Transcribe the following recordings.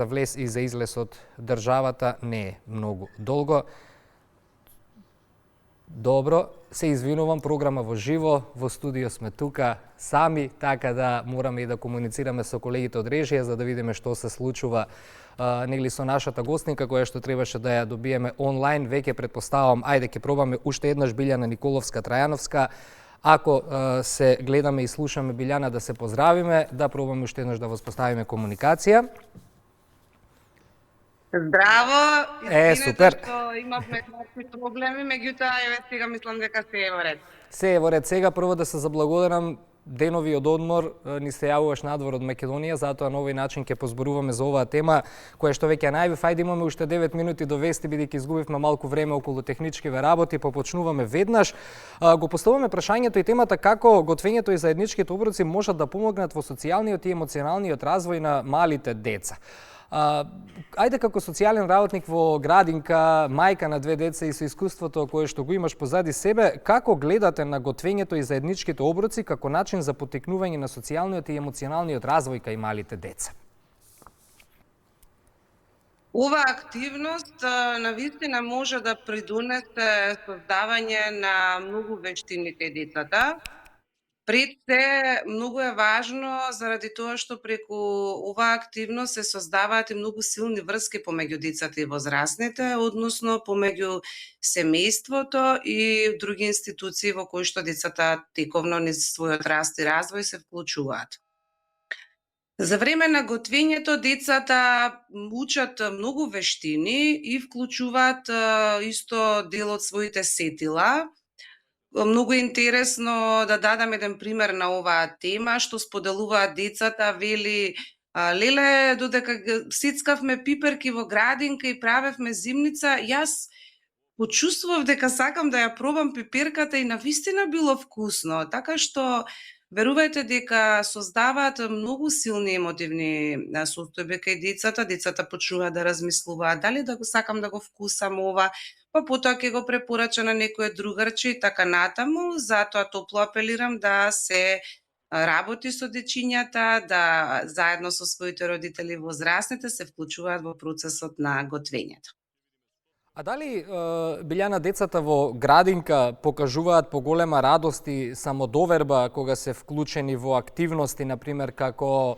за влез и за излез од државата не е многу долго. Добро, се извинувам, програма во живо, во студио сме тука сами, така да мораме и да комуницираме со колегите од режија за да видиме што се случува нели со нашата гостника која што требаше да ја добиеме онлайн. Веќе претпоставам, ајде ќе пробаме уште еднаш Билјана Николовска-Трајановска. Ако се гледаме и слушаме Билјана, да се поздравиме, да пробаме уште еднаш да воспоставиме комуникација. Здраво, супер. Што имавме такви проблеми, меѓутоа еве сега мислам дека се е во ред. Се е во ред. Сега прво да се заблагодарам, денови од одмор ни се јавуваш надвор од Македонија, затоа на овој начин ќе позборуваме за оваа тема која што веќе најавив. Ајде, имаме уште 9 минути до вести, бидејќи изгубивме малку време околу техничкиве работи, попочнуваме веднаш. Го поставуваме прашањето и темата како готвењето и заедничките оброци можат да помогнат во социјалниот и емоционалниот развој на малите деца. Ајде, како социјален работник во градинка, мајка на 2 деца и со искуството кое што го имаш позади себе, како гледате на готвењето и заедничките оброци како начин за поттикнување на социјалниот и емоционалниот развој кај малите деца? Ова активност навистина може да придонесе создавање на многу вештини кај децата. Пред се, многу е важно заради тоа што преку оваа активност се создаваат и многу силни врски помеѓу децата и возрастните, односно помеѓу семејството и други институции во кои што децата тековно низ својот раст и развој се вклучуваат. За време на готвењето децата учат многу вештини и вклучуваат исто дел од своите сетила. Многу интересно да дадам еден пример на оваа тема, што споделуваат децата, вели, леле, додека сецкавме пиперки во градинка и правевме зимница, јас почувствував дека сакам да ја пробам пиперката и навистина било вкусно, така што верувајте дека создаваат многу силни емотивни состојби кај децата. Децата почнуваат да размислуваат дали да го сакам да го вкусам ова, па потоа ќе го препорача на некој другарче и така натаму. Затоа топло апелирам да се работи со дечињата, да заедно со своите родители и возрастните се вклучуваат во процесот на готвењето. А дали, Билјана, децата во градинка покажуваат поголема радост и самодоверба кога се вклучени во активности, например, како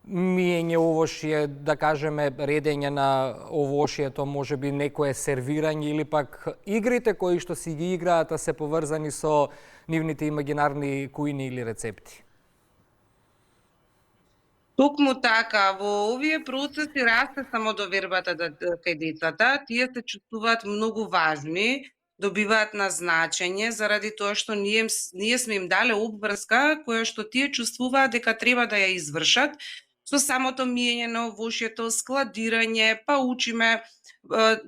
миење овошје, да кажеме, редење на овошјето, можеби некое сервирање или пак игрите кои што си ги играат, а се поврзани со нивните имагинарни кујни или рецепти? Токму така, во овие процеси расте самодовербата кај децата, тие се чувствуваат многу важни, добиваат на значење заради тоа што ние сме им дале обврска која што тие чувствуваат дека треба да ја извршат со самото миење на овошјето, складирање, па учиме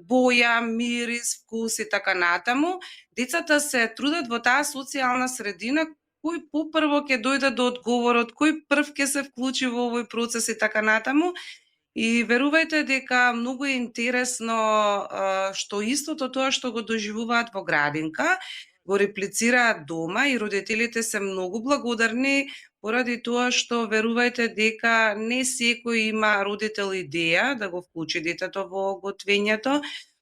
боја, мирис, вкус и така натаму. Децата се трудат во таа социјална средина кој попрво ќе дојде до одговорот, кој прв ќе се вклучи во овој процес и така натаму. И верувајте дека многу е интересно што истото тоа што го доживуваат во градинка, го реплицираат дома и родителите се многу благодарни поради тоа што верувајте дека не секој има родител идеја да го вклучи детето во готвењето,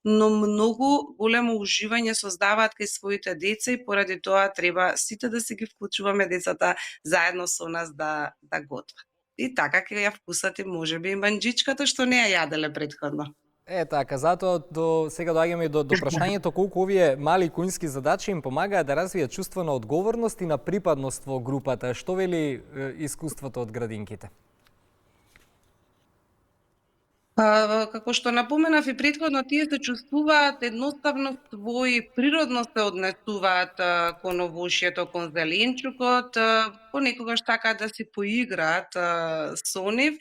но многу големо уживање создаваат кај своите деца и поради тоа треба сите да се ги вклучуваме децата заедно со нас да готват. И така ќе ја вкусат и можеби и манџичката што не ја јаделе претходно. Така, затоа до сега доаѓаме до прашањето колку овие мали кујнски задачи им помагаат да развијат чувство на одговорност и на припадност во групата. Што вели искуството од градинките? Како што напоменав и претходно, тие се чувствуваат едноставно своји, природно се однесуваат кон овошјето, кон зеленчукот, понекогаш така да си поиграат со нив.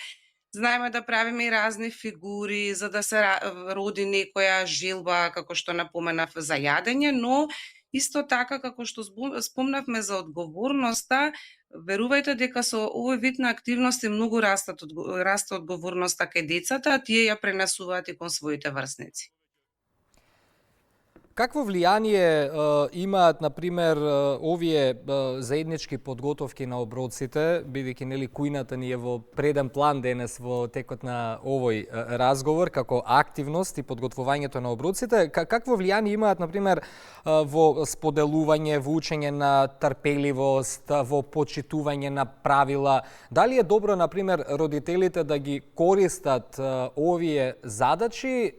Знаеме да правиме и разни фигури за да се роди некоја желба, како што напоменав, за јадење, но исто така како што спомнавме за одговорноста, верувајте дека со овој вид на активности многу расте одговорноста кај децата, а тие ја пренесуваат и кон своите врсници. Какво влијание имаат, например, овие заеднички подготовки на оброците, бидејќи нели кујната ни е во преден план денес во текот на овој разговор како активност и подготвувањето на оброците, какво влијание имаат, например, во споделување, во учење на трпеливост, во почитување на правила? Дали е добро, например, родителите да ги користат овие задачи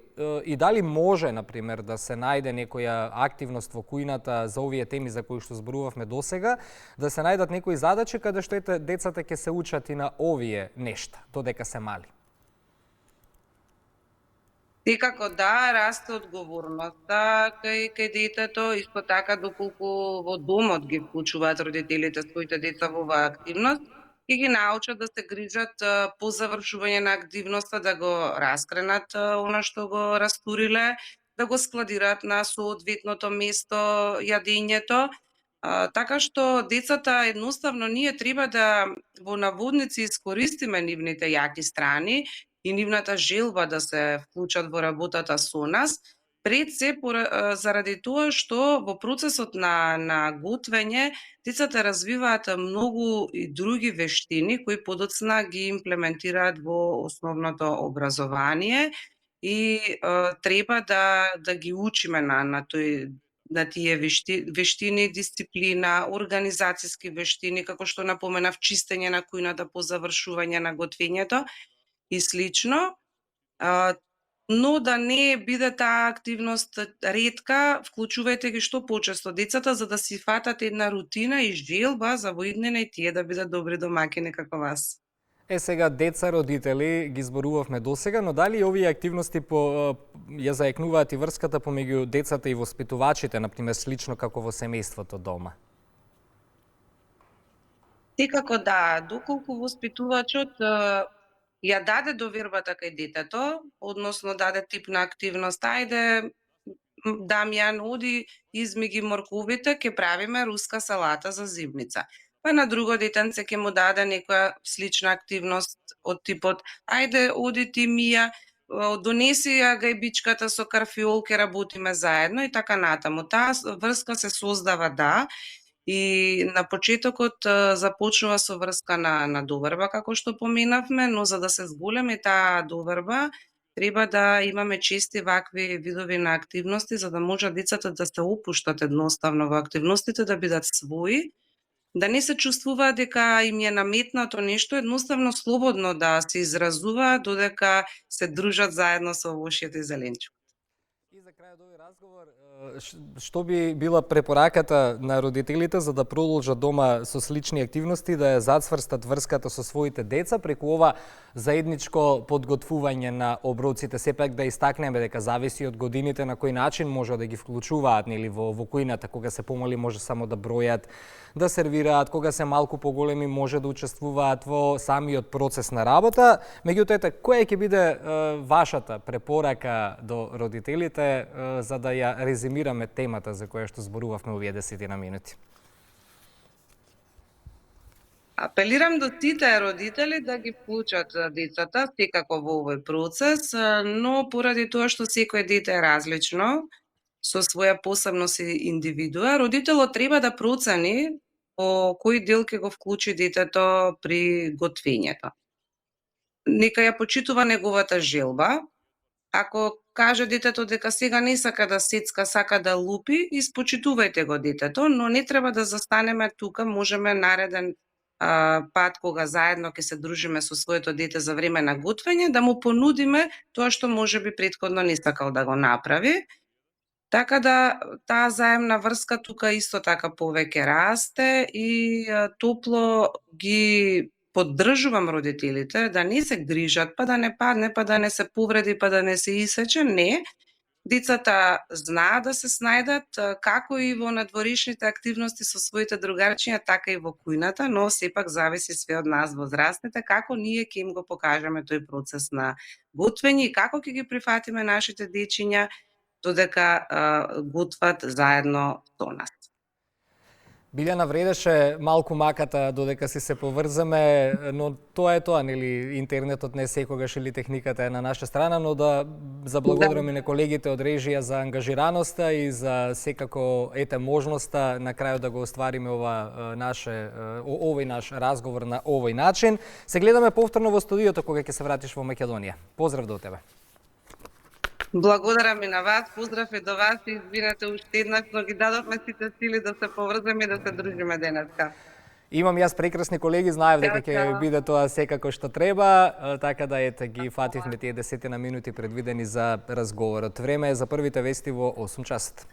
и дали може, например, да се најде некоја активност во кујната за овие теми за кои што зборувавме досега, да се најдат некои задачи каде што децата ќе се учат и на овие нешта, додека се мали? Секако да, расте одговорноста кај детето, исто така доколку во домот ги вклучуваат родителите своите деца во оваа активност, ќе ги научат да се грижат по завршување на активноста, да го раскренат она што го растуриле, да го складираат на соодветното место јадењето. Така што децата едноставно ние треба да во наводници искористиме нивните јаки страни и нивната желба да се вклучат во работата со нас, пред се заради тоа што во процесот на готвење децата развиваат многу и други вештини кои подоцна ги имплементираат во основното образование и треба да ги учиме на тие вештини, дисциплина, организацијски вештини, како што напоменав, чистење на кујната по завршување на готвењето и слично, но да не биде таа активност ретка, вклучувајте ги што почесто децата за да си фатат една рутина и желба за во иднина и тие да бидат добри домаќини како вас. Сега деца, родители ги зборувавме досега, но дали овие активности ја заекнуваат и врската помеѓу децата и воспитувачите, например слично како во семејството дома? Секако да, доколку воспитувачот ја даде довербата кај детето, односно даде тип на активност, ајде Дамјан, оди изми ги морковите, ќе правиме руска салата за зимница. Па на друго детенце ќе му даде некоја слична активност од типот ајде оди ти Мија, донеси ја гајбичката со карфиол, ќе работиме заедно и така натаму. Таа врска се создава, да, и на почетокот започнува со врска на доверба, како што поменавме, но за да се зголеми таа доверба, треба да имаме чести вакви видови на активности, за да може децата да се опуштат едноставно во активностите, да бидат своји, да не се чувствуваат дека им е наметнато нешто, едноставно слободно да се изразуваат додека се дружат заедно со овошјето и зеленчук. И за крајот овој разговор, што би била препораката на родителите за да продолжат дома со слични активности, да ја зацврстат врската со своите деца преку ова заедничко подготвување на оброците? Сепак да истакнеме дека зависи од годините на кој начин може да ги вклучуваат нели во кујната, кога се помали може само да бројат, да сервираат, кога се малку поголеми може да учествуваат во самиот процес на работа. Меѓутоа, која ќе биде вашата препорака до родителите за да ја резимираме темата за која што зборувавме овие 10 минути? Апелирам до сите родители да ги вклучат децата секако во овој процес, но поради тоа што секој дете е различно, со своја посебност и индивидуа, родителот треба да процени по кој дел ќе го вклучи детето при готвењето. Нека ја почитува неговата желба. Ако каже детето дека сега не сака да сецка, сака да лупи, испочитувајте го детето, но не треба да застанеме тука, можеме нареден пат кога заедно ќе се дружиме со своето дете за време на готвење, да му понудиме тоа што можеби претходно не сакал да го направи. Така да таа заемна врска тука исто така повеќе расте и топло ги поддржувам родителите да не се грижат, па да не падне, па да не се повреди, па да не се исече. Не, децата знаат да се снајдат како и во надворешните активности со своите другарчиња, така и во кујната, но сепак зависи све од нас возрастните, како ние ќе им го покажеме тој процес на готвење и како ќе ги прифатиме нашите дечиња додека готват заедно со нас. Билјана, вредеше малку маката додека си се поврзаме, но тоа е тоа, нели, интернетот не секогаш или техниката е на наша страна, но да заблагодараме на колегите од режија за ангажираноста и за секако можноста на крајот да го оствариме овој наш разговор на овој начин. Се гледаме повторно во студиото кога ќе се вратиш во Македонија. Поздрав до тебе. Благодарам и на вас, поздрав и до вас и извинете уште еднаш, но ги дадовме сите сили да се поврземе и да се дружиме денеска. Имам јас прекрасни колеги, знаев дека ќе биде тоа секако што треба, така да ете ги фативме тие 10 минути предвидени за разговорот. Време е за првите вести во 8 часот.